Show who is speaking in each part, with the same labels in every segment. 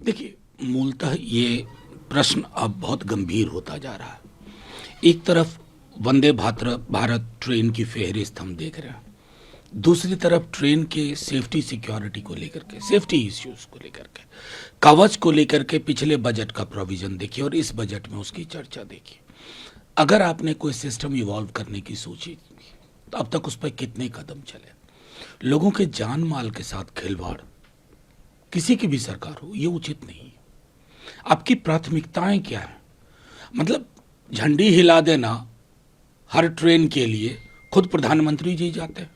Speaker 1: देखिए, मूलतः ये प्रश्न अब बहुत गंभीर होता जा रहा है। एक तरफ वंदे भारत ट्रेन की फेहरिस्त हम देख रहे हैं, दूसरी तरफ ट्रेन के सेफ्टी सिक्योरिटी को लेकर के, सेफ्टी इश्यूज को लेकर के, कवच को लेकर के पिछले बजट का प्रोविजन देखिए और इस बजट में उसकी चर्चा देखिए। अगर आपने कोई सिस्टम इवॉल्व करने की सोची तो अब तक उस पर कितने कदम चले। लोगों के जान माल के साथ खिलवाड़ किसी की भी सरकार हो, ये उचित नहीं है। आपकी प्राथमिकताएं क्या है? मतलब झंडी हिला देना हर ट्रेन के लिए खुद प्रधानमंत्री जी जाते हैं,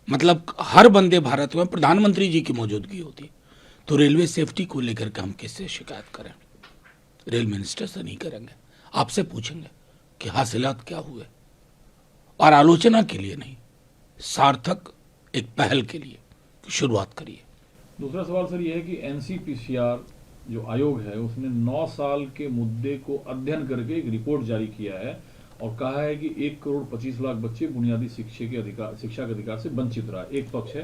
Speaker 1: मतलब हर वंदे भारत में प्रधानमंत्री जी की मौजूदगी होती है, तो रेलवे सेफ्टी को लेकर के हम किससे शिकायत करें? रेल मिनिस्टर से नहीं करेंगे, आपसे पूछेंगे कि हासिलात क्या हुए, और आलोचना के लिए नहीं, सार्थक एक पहल के लिए शुरुआत करिए।
Speaker 2: दूसरा सवाल सर ये है कि एनसीपीसीआर जो आयोग है उसने 9 साल के मुद्दे को अध्ययन करके एक रिपोर्ट जारी किया है और कहा है कि 1,25,00,000 बच्चे बुनियादी शिक्षा के अधिकार से वंचित रहा। एक पक्ष है।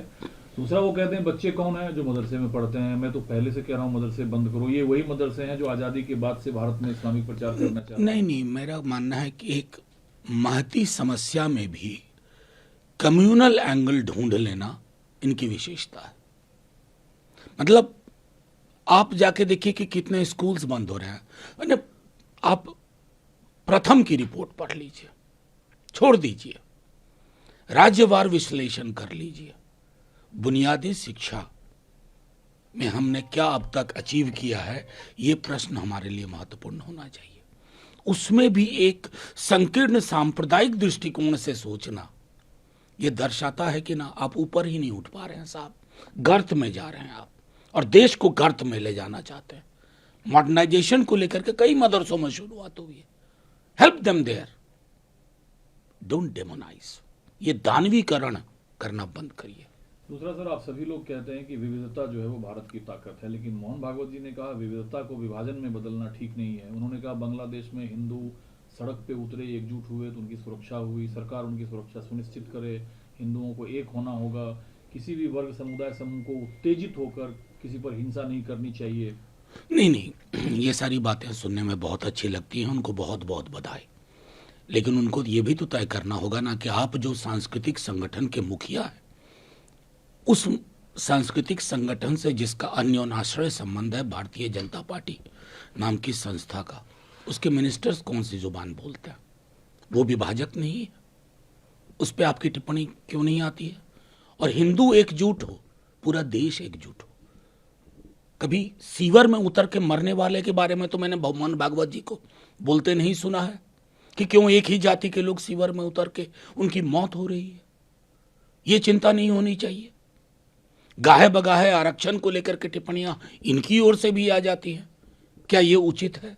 Speaker 2: दूसरा वो कहते हैं बच्चे कौन है जो मदरसे में पढ़ते हैं, मैं तो पहले से कह रहा हूँ मदरसे बंद करो, ये वही मदरसे हैं जो आज़ादी के बाद से भारत में इस्लामिक प्रचार करना चाहते हैं।
Speaker 1: नहीं, मेरा मानना है कि एक महती समस्या में भी कम्युनल एंगल ढूंढ लेना इनकी विशेषता है। मतलब आप जाके देखिए कि कितने स्कूल्स बंद हो रहे हैं। आप प्रथम की रिपोर्ट पढ़ लीजिए, छोड़ दीजिए, राज्यवार विश्लेषण कर लीजिए, बुनियादी शिक्षा में हमने क्या अब तक अचीव किया है, ये प्रश्न हमारे लिए महत्वपूर्ण होना चाहिए। उसमें भी एक संकीर्ण सांप्रदायिक दृष्टिकोण से सोचना ये दर्शाता है कि ना आप ऊपर ही नहीं उठ पा रहे हैं साहब, गर्त में जा रहे हैं आप, और देश को गर्त में ले जाना चाहते हैं। मॉडर्नाइजेशन को लेकर के कई मदरसों में शुरुआत हुई है, help them there, don't demonize. ये दानवीकरण करना बंद करिए।
Speaker 2: दूसरा सर, आप सभी लोग कहते हैं कि विविधता जो है वो भारत की ताकत है, लेकिन मोहन भागवत जी ने कहा विविधता को विभाजन में बदलना ठीक नहीं है। उन्होंने कहा बांग्लादेश में हिंदू सड़क पे उतरे, एकजुट हुए तो उनकी सुरक्षा हुई, सरकार उनकी सुरक्षा सुनिश्चित करे, हिंदुओं को एक होना होगा, किसी भी वर्ग समुदाय समूह को उत्तेजित होकर किसी पर हिंसा नहीं करनी चाहिए।
Speaker 1: नहीं, ये सारी बातें सुनने में बहुत अच्छी लगती हैं, उनको बहुत बहुत बधाई, लेकिन उनको ये भी तो तय करना होगा ना कि आप जो सांस्कृतिक संगठन के मुखिया हैं, उस सांस्कृतिक संगठन से जिसका अन्योन्याश्रय संबंध है भारतीय जनता पार्टी नाम की संस्था का, उसके मिनिस्टर्स कौन सी जुबान बोलते हैं? वो विभाजक नहीं है? उस पर आपकी टिप्पणी क्यों नहीं आती है? और हिंदू एकजुट हो, पूरा देश एकजुट हो। कभी सीवर में उतर के मरने वाले के बारे में तो मैंने मोहन भागवत जी को बोलते नहीं सुना है कि क्यों एक ही जाति के लोग सीवर में उतर के उनकी मौत हो रही है। ये चिंता नहीं होनी चाहिए। गाहे बगाहे आरक्षण को लेकर के टिप्पणियां इनकी ओर से भी आ जाती हैं। क्या ये उचित है?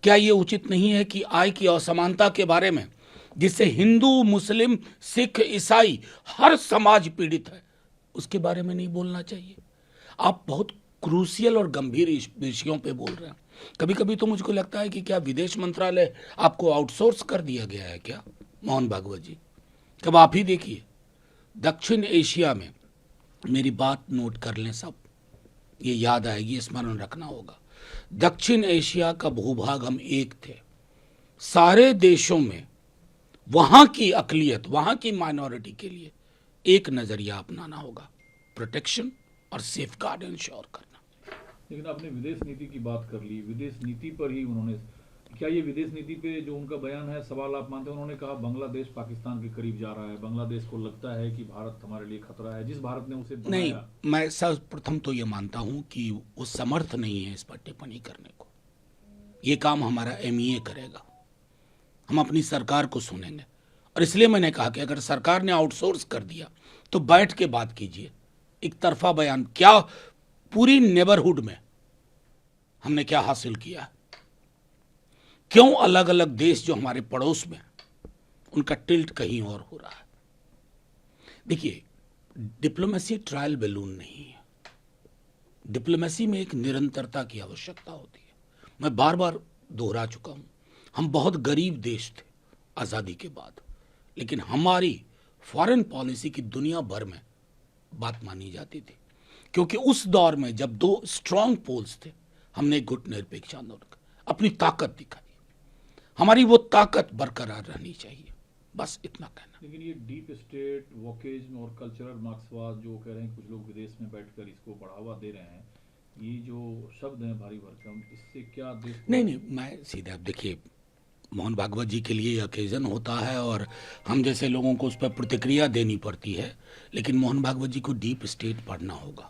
Speaker 1: क्या ये उचित नहीं है कि आय की असमानता के बारे में, जिससे हिंदू, मुस्लिम, सिख, ईसाई हर समाज पीड़ित है, उसके बारे में नहीं बोलना चाहिए? आप बहुत क्रूशियल और गंभीर विषयों पे बोल रहे हैं। कभी कभी तो मुझको लगता है कि क्या विदेश मंत्रालय आपको आउटसोर्स कर दिया गया है क्या, मोहन भागवत जी? कब आप ही देखिए, दक्षिण एशिया में, मेरी बात नोट कर लें सब, ये याद आएगी, स्मरण रखना होगा, दक्षिण एशिया का भूभाग हम एक थे। सारे देशों में वहां की अकलियत, वहां की माइनॉरिटी के लिए एक नजरिया अपनाना होगा, प्रोटेक्शन और सेफ गार्ड इंश्योर करना।
Speaker 2: लेकिन आपने विदेश नीति की बात कर ली, विदेश नीति पर ही उन्होंने, क्या ये विदेश नीति पे जो उनका बयान है सवाल आप मानते हैं? उन्होंने कहा बांग्लादेश पाकिस्तान के करीब जा रहा है, बांग्लादेश को लगता है कि भारत हमारे लिए खतरा है, जिस भारत ने उसे बनाया।
Speaker 1: नहीं, मैं सर्वप्रथम तो ये मानता हूं कि वो समर्थ नहीं है इस पर टिप्पणी करने को। ये काम हमारा एमईए करेगा, हम अपनी सरकार को सुनेंगे, और इसलिए मैंने कहा कि अगर सरकार ने आउटसोर्स कर दिया तो बैठ के बात कीजिए। एक तरफा बयान क्या, पूरी नेबरहुड में हमने क्या हासिल किया, क्यों अलग अलग देश जो हमारे पड़ोस में उनका टिल्ट कहीं और हो रहा है। देखिए, डिप्लोमेसी ट्रायल बैलून नहीं है। डिप्लोमेसी में एक निरंतरता की आवश्यकता होती है। मैं बार बार दोहरा चुका हूं, हम बहुत गरीब देश थे आज़ादी के बाद, लेकिन हमारी फॉरेन पॉलिसी की दुनिया भर में बात मानी जाती थी। क्योंकि उस दौर में जब दो स्ट्रांग पोल्स थे, हमने एक गुट निरपेक्ष आंदोलन अपनी ताकत दिखाई। हमारी वो ताकत बरकरार रहनी चाहिए, बस इतना कहना।
Speaker 2: लेकिन ये डीप स्टेट, वोकेज्म और कल्चरल मार्क्सवाद जो कह रहे हैं, कुछ लोग विदेश में बैठकर इसको बढ़ावा दे रहे हैं, ये जो शब्द हैं भारी भरकम, इससे क्या देश को...
Speaker 1: नहीं, मैं सीधे, आप देखिए, मोहन भागवत जी के लिए ओकेजन होता है और हम जैसे लोगों को उस पर प्रतिक्रिया देनी पड़ती है, लेकिन मोहन भागवत जी को डीप स्टेट पढ़ना होगा,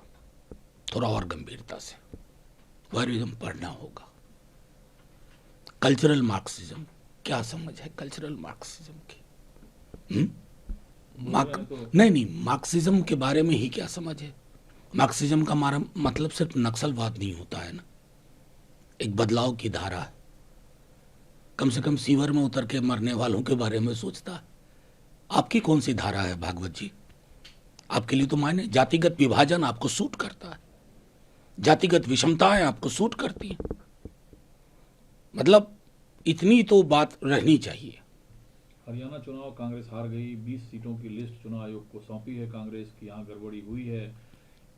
Speaker 1: थोड़ा और गंभीरता से वरिज्म पढ़ना होगा। कल्चरल मार्क्सिज्म, क्या समझ है कल्चरल मार्क्सिज्म की? नहीं, मार्क्सिज्म के बारे में ही क्या समझ है? मार्क्सिज्म का मतलब सिर्फ नक्सलवाद नहीं होता है ना, एक बदलाव की धारा है। कम से कम सीवर में उतर के मरने वालों के बारे में सोचता है। आपकी कौन सी धारा है भागवत जी? आपके लिए तो मायने जातिगत विभाजन आपको सूट करता है, जातिगत विषमताएं आपको सूट करती हैं। मतलब इतनी तो बात रहनी चाहिए।
Speaker 2: हरियाणा चुनाव कांग्रेस हार गई, 20 सीटों की लिस्ट चुनाव आयोग को सौंपी है कांग्रेस की, यहाँ गड़बड़ी हुई है।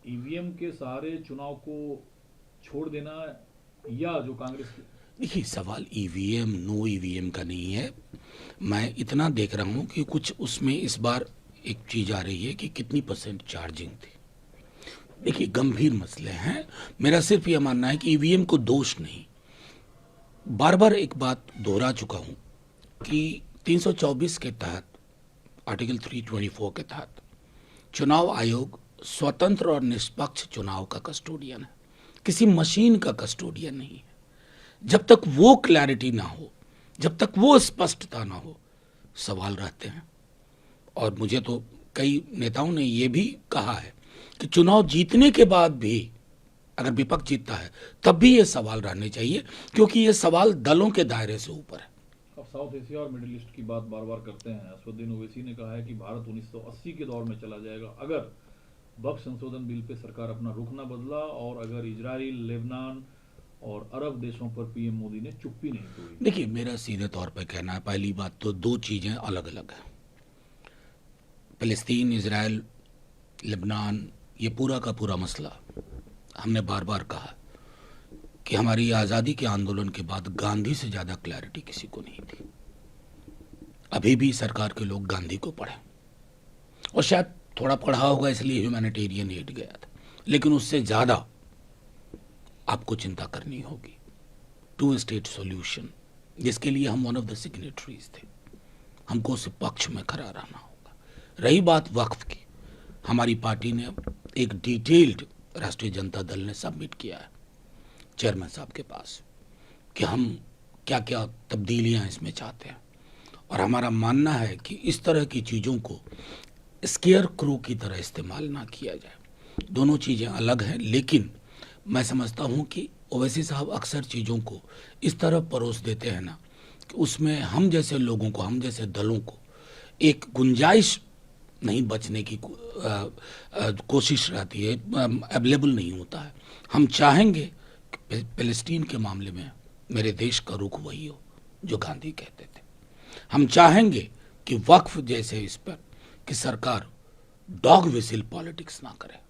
Speaker 2: ईवीएम के सहारे चुनाव को छोड़ देना या जो कांग्रेस की...
Speaker 1: देखिए, सवाल ईवीएम नो ईवीएम का नहीं है। मैं इतना देख रहा हूं कि कुछ उसमें इस बार एक चीज आ रही है कि कितनी % चार्जिंग थी। देखिए, गंभीर मसले हैं। मेरा सिर्फ यह मानना है कि ईवीएम को दोष नहीं, बार बार एक बात दोहरा चुका हूं कि 324 के तहत, आर्टिकल 324 के तहत चुनाव आयोग स्वतंत्र और निष्पक्ष चुनाव का कस्टोडियन है, किसी मशीन का कस्टोडियन नहीं है। जब तक वो क्लैरिटी ना हो, जब तक वो स्पष्टता ना हो, सवाल रहते हैं। और मुझे तो कई नेताओं ने ये भी कहा है कि चुनाव जीतने के बाद भी अगर विपक्ष जीतता है तब भी ये सवाल रहने चाहिए, क्योंकि ये सवाल दलों के दायरे से ऊपर है।
Speaker 2: अब साउथ एशिया और मिडिल ईस्ट की बात बार बार करते हैं। असदुद्दीन ओवैसी ने कहा है कि भारत 1980 के दौर में चला जाएगा अगर वक्फ संशोधन बिल पे सरकार अपना रुख ना बदला और अगर इजराइल, लेबनान और अरब देशों पर पीएम मोदी ने चुप्पी नहीं तोड़ी।
Speaker 1: देखिए, मेरा सीधे तौर पर कहना है, पहली बात तो दो चीजें अलग अलग हैं। फिलिस्तीन, इजराइल, लेबनान, ये पूरा का पूरा मसला, हमने बार बार कहा कि हमारी आज़ादी के आंदोलन के बाद गांधी से ज़्यादा क्लैरिटी किसी को नहीं थी। अभी भी सरकार के लोग गांधी को पढ़ें, और शायद थोड़ा पढ़ा होगा इसलिए ह्यूमैनिटेरियन एड गया था, लेकिन उससे ज़्यादा आपको चिंता करनी होगी 2 स्टेट सॉल्यूशन, जिसके लिए हम वन ऑफ द सिग्नेटरीज थे। हमको उस पक्ष में खड़ा रहना होगा। रही बात वक्फ की, हमारी पार्टी ने एक डिटेल्ड राष्ट्रीय जनता दल ने सबमिट किया है चेयरमैन साहब के पास कि हम क्या क्या तब्दीलियां इसमें चाहते हैं, और हमारा मानना है कि इस तरह की चीज़ों को स्केयर क्रू की तरह इस्तेमाल ना किया जाए। दोनों चीज़ें अलग हैं, लेकिन मैं समझता हूं कि ओवैसी साहब अक्सर चीज़ों को इस तरह परोस देते हैं ना कि उसमें हम जैसे लोगों को, हम जैसे दलों को एक गुंजाइश नहीं बचने की कोशिश रहती है, अवेलेबल नहीं होता है। हम चाहेंगे कि फिलिस्तीन के मामले में मेरे देश का रुख वही हो जो गांधी कहते थे। हम चाहेंगे कि वक्फ जैसे इस पर कि सरकार डॉग विसिल पॉलिटिक्स ना करे।